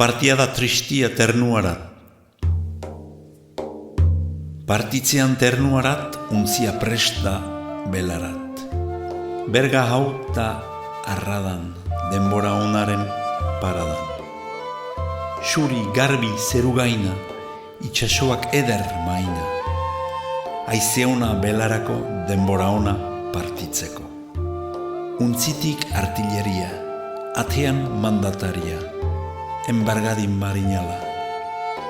Partiada tristia ternuarat. Partitzean ternuarat, untzia presta belarat. Berga hauta arradan, denbora onaren paradan. Xuri garbi zerugaina, itxasoak eder maina. Aizeona belarako, denbora ona partitzeko. Untzitik artilleria, atean mandataria. Enbargadin marinela,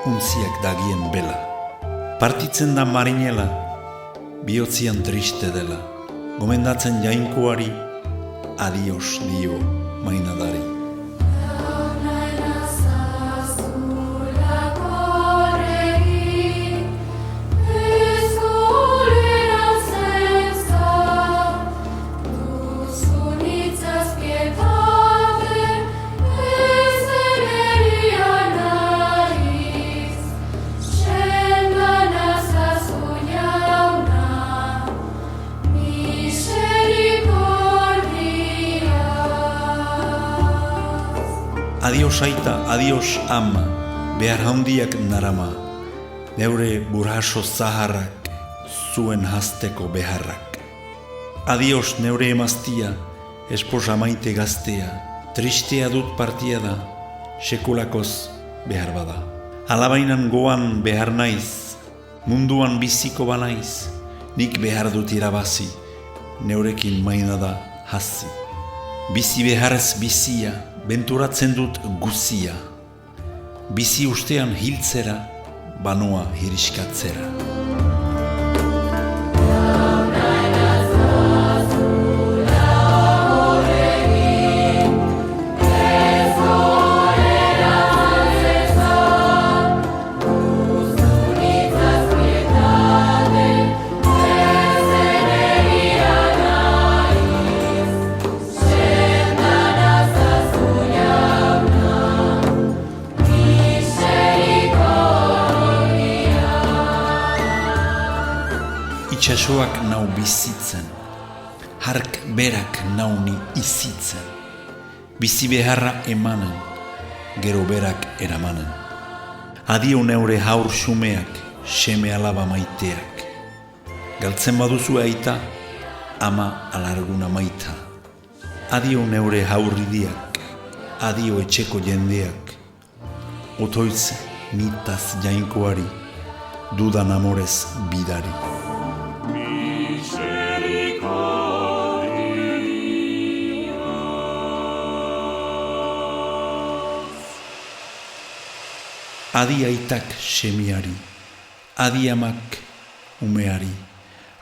untziak dagien bela. Partitzen da marinela, bihotzian triste dela. Gomendatzen jainkoari, adios dio mainadari. Adios aita, adios ama, behar handiak narama, neure burhaso zaharrak, zuen hasteko beharrak. Adios neure emaztia, esposa maite gaztea, tristea dut partia da, sekulakoz behar bada. Alabainan goan behar naiz, munduan biziko banaiz, nik behar dut irabazi, neurekin mainada hasi. Bizi beharrez bizia, benturatzen dut guzia. Bizi ustean hiltzera, banoa hiriskatzera. Itxasoak nau bizitzen, hark berak nau ni izitzen. Bizi beharra emanen, gero berak eramanen. Adio neure haur xumeak, seme alaba maiteak. Galtzen baduzu aita, ama alarguna maita. Adio neure haurridiak, adio etxeko jendeak. Otoitz nitaz jainkoari, dudan amorez bidari. Adi aitak semiari, adi amak umeari,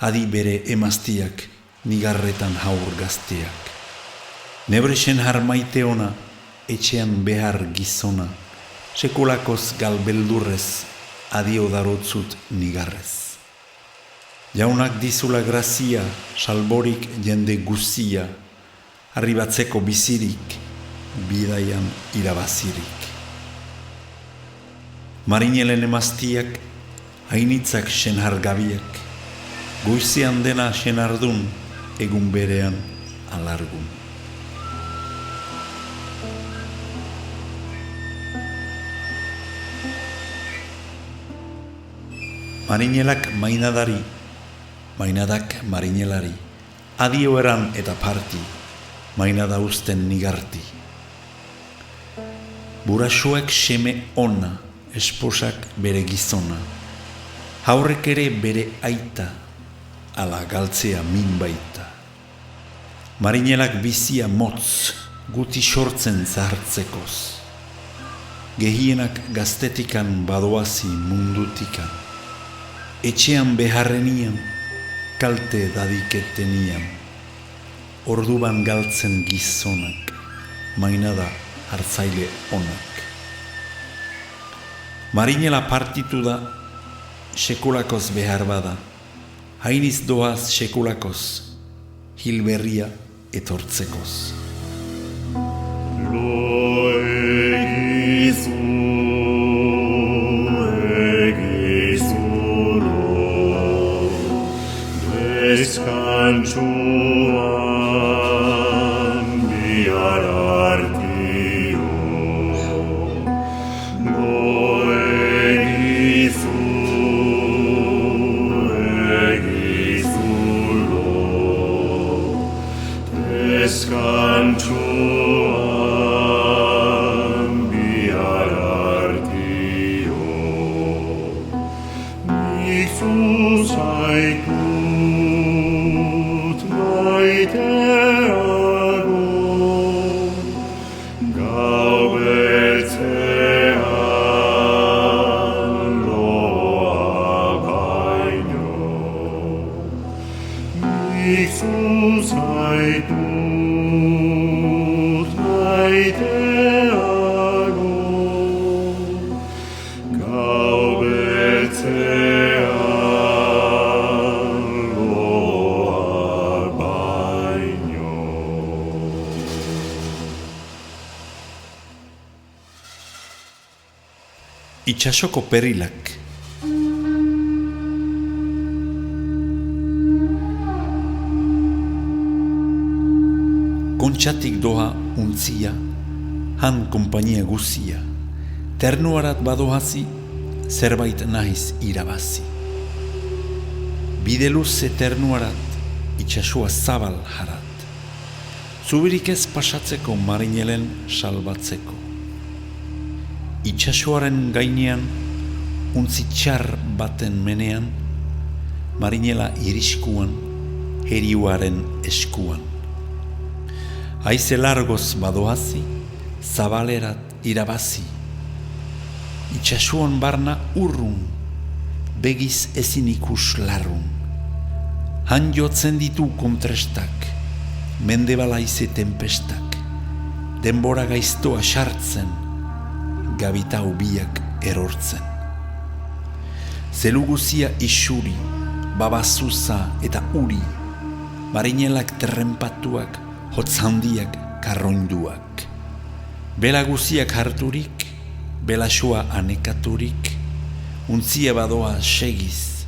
adi bere emaztiak, nigarretan haur gazteak. Nebresen har maite ona, etxean behar gizona, sekulakoz galbeldurrez, adio darotzut nigarrez. Jaunak dizula grazia, salborik jende guzia, arribatzeko bizirik, bidaian irabazirik. Marinelen emaztiak, hainitzak senhar gabiak, goizean dena senardun, egun berean alargun. Marinelak mainadari, mainadak marinelari, adio eran eta parti, mainada usten nigarti. Burasoek seme ona, esposak bere gizona, haurrek ere bere aita, ala galtzea min baita. Marinelak bizia motz, guti sortzen zahartzekoz. Gehienak gaztetikan badoazi mundutikan, etxean beharrenian, kalte dadiketenian. Orduban galtzen gizonak, mainada hartzaile onak. Marinela partitu da, sekulakoz behar bada, hainiz doaz sekulakoz, hilberria etortzekoz. Lo egizu, lo, deskantsuan bihar artio. Itsasoko perilak. Kontxatik doa untzia, han konpainia guzia. Ternuarat badoazi, zerbait nahiz irabazi. Bide luze ternuarat, itsasua zabal harat. Zubirik ez pasatzeko marinelen salbatzeko. Itsasuaren gainean, untzi txar baten menean, marinela iriskuan, heriuaren eskuan. Haize largoz badoazi, zabalerat irabazi. Itsasuan barna urrun, begiz ezin ikus larrun. Han jotzen ditu kontrestak, mendebala haize tempestak, denbora gaiztoa sartzen, gabitau biak erortzen. Zelu guzia isuri, babazuza eta uri, marinelak terrenpatuak, hotz handiak karroinduak. Bela guziak harturik, belasua anekaturik, untzia badoa segiz,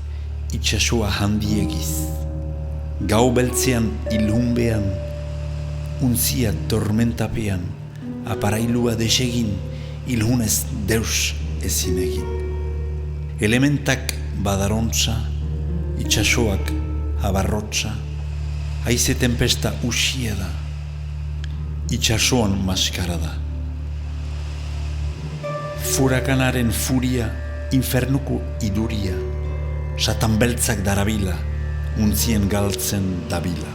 itsasua handiegiz. Gau beltzean ilunbean, untzia tormentapean, aparailua desegin, ilhunez deus ezin egin. Elementak badarontza, itsasoak abarrotza, haize tempesta usia da, itsasoan maskara da. Furakanaren furia, infernuko iduria, satan beltzak darabila, untzien galtzen dabila.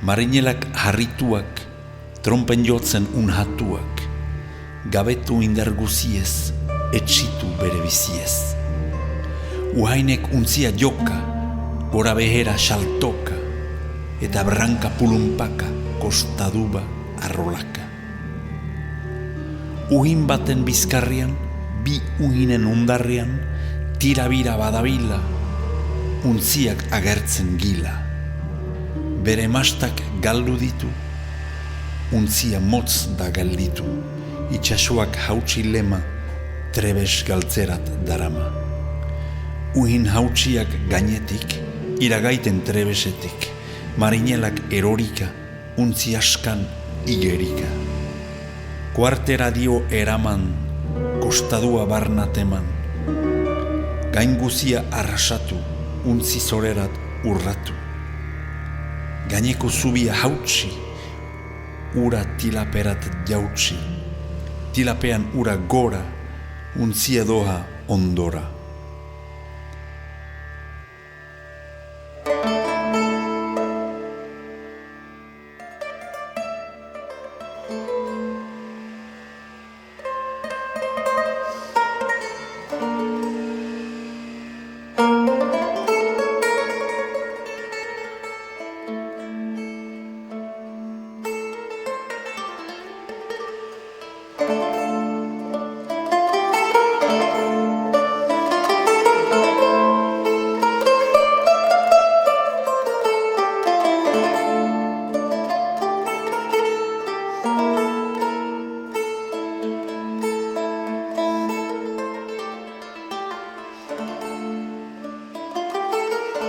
Marinelak harrituak, trompen jotzen unhatuak, gabetu indar guziez, etxitu bere biziez. Uhainek untzia joka, gora behera saltoka, eta branka pulumpaka, kostaduba arrolaka. Uhin baten bizkarrian, bi uhinen ondarrian, tirabira badabila, untziak agertzen gila. Bere mastak galdu ditu, untzia motz da galditu, itsasoak hautsi lema, trebes galtzerat darama. Uhin hautsiak gainetik, iragaiten trebesetik, marinelak erorika, untzi askan igerika. Kuartera dio eraman, kostadua barnateman, gain guzia arrasatu, untzi zorerat urratu. Gaineko zubia hautsi, ura tilaperat jautsi, tilapean ura gora, untzia doa ondora.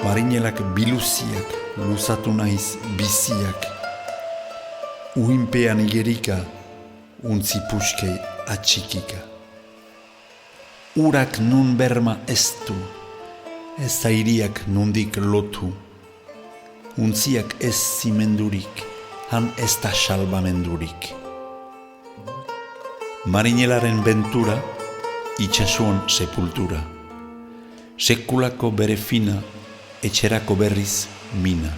Marinelak biluziak, luzatu naiz biziak, uhinpean igerika, untzi puskei atxikika. Urak nun berma ez du, ez zairiak nundik lotu, untziak ez zimendurik, han ez da salbamendurik. Marinelaren bentura, itsasuan sepultura, sekulako bere fina, etxerako berriz mina.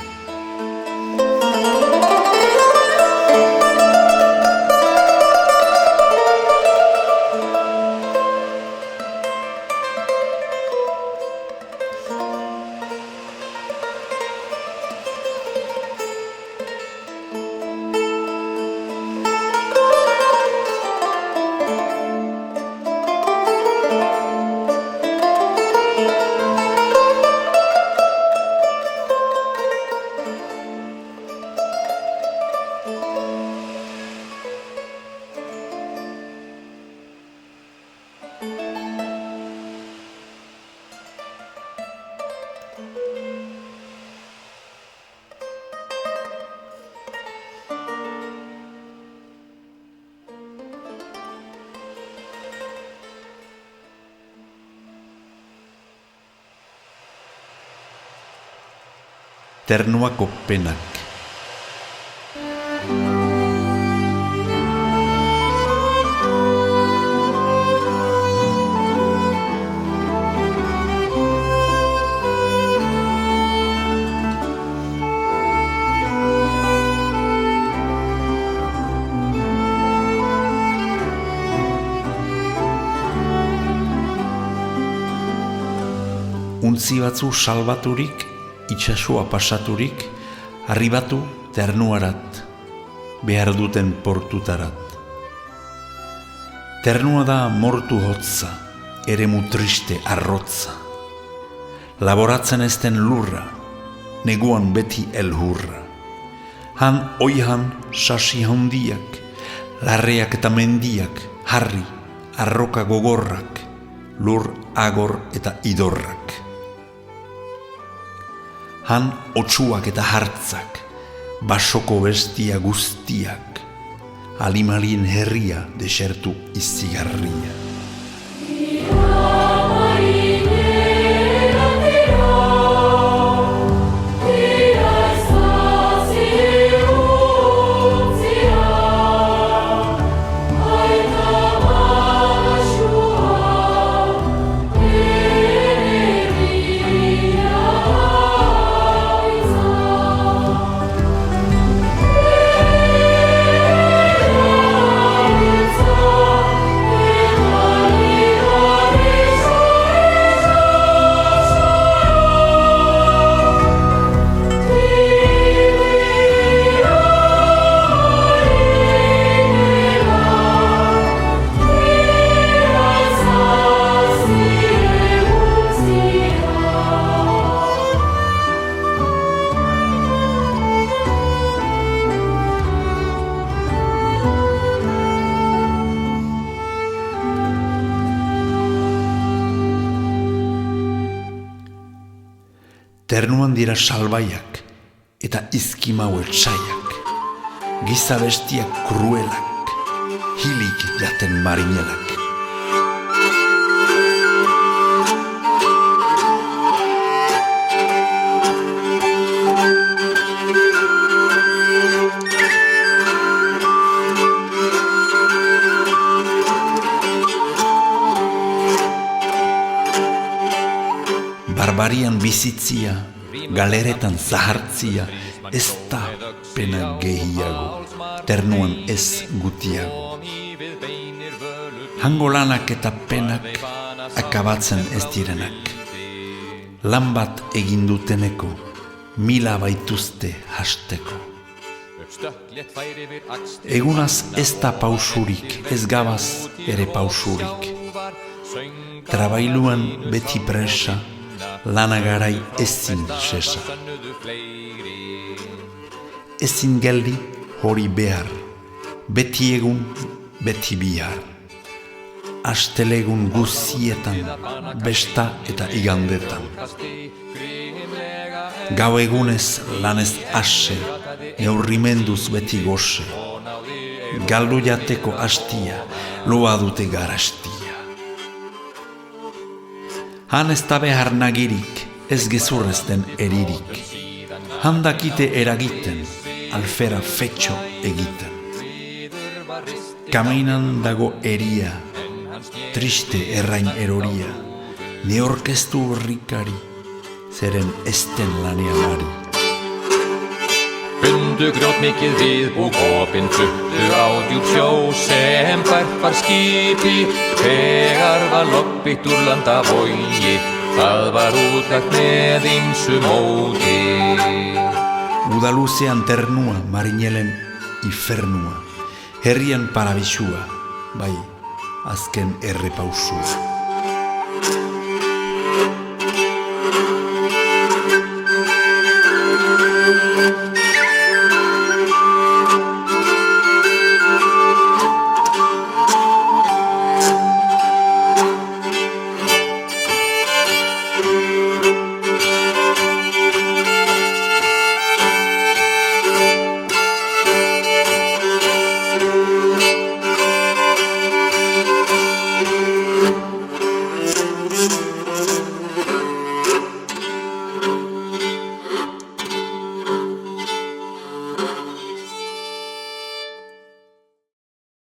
ternuako penak. Untzi batzu salbaturik, itxasua pasaturik, arribatu ternuarat, behar duten portutarat. Ternua da mortu hotza, eremu triste arrotza. Laboratzen ezten lurra, neguan beti elhurra. Han oihan sasi handiak, larreak eta mendiak, harri, arroka gogorrak, lur agor eta idorrak. Han otsuak eta hartzak, basoko bestia guztiak, alimalien herria desertu izigarria. Ternuan dira salbaiak eta izkimau etsaiak, giza bestiak kruelak, hilik jaten marinelak. Barbarian bizitzia, galeretan zahartzia, ez da pena gehiago, ternuan ez gutiago. Hango lanak eta penak akabatzen ez direnak. Lan bat egin duteneko, mila baituzte hasteko. Egunaz ez da pausurik, ez gabaz ere pausurik. Trabailuan beti presa, lanagarai ezin sesa. Ezin geldi hori behar, beti egun, beti bihar. Astelegun guzietan, besta eta igandetan. Gau egunez lanez ase, neurrimenduz beti goxe. Galdu jateko hastia, loa dute garastia. Han ez da behar nagirik, ez gezurrez den eririk. Han dakite eragiten, alfera fetxo egiten. Kamainan dago eria, triste errain eroria, ne orkestu horrikari, zeren esten lanean ari. Bundu grjótmikið viðbúk opinn fluttu á djúp sjó sem fært var skipi þegar var lobbítt úr landavogi það var útlagt með ýmsu móti. Udaluzean ternua, marinelen ifernua, herrian parabisua, bai, azken errepausua.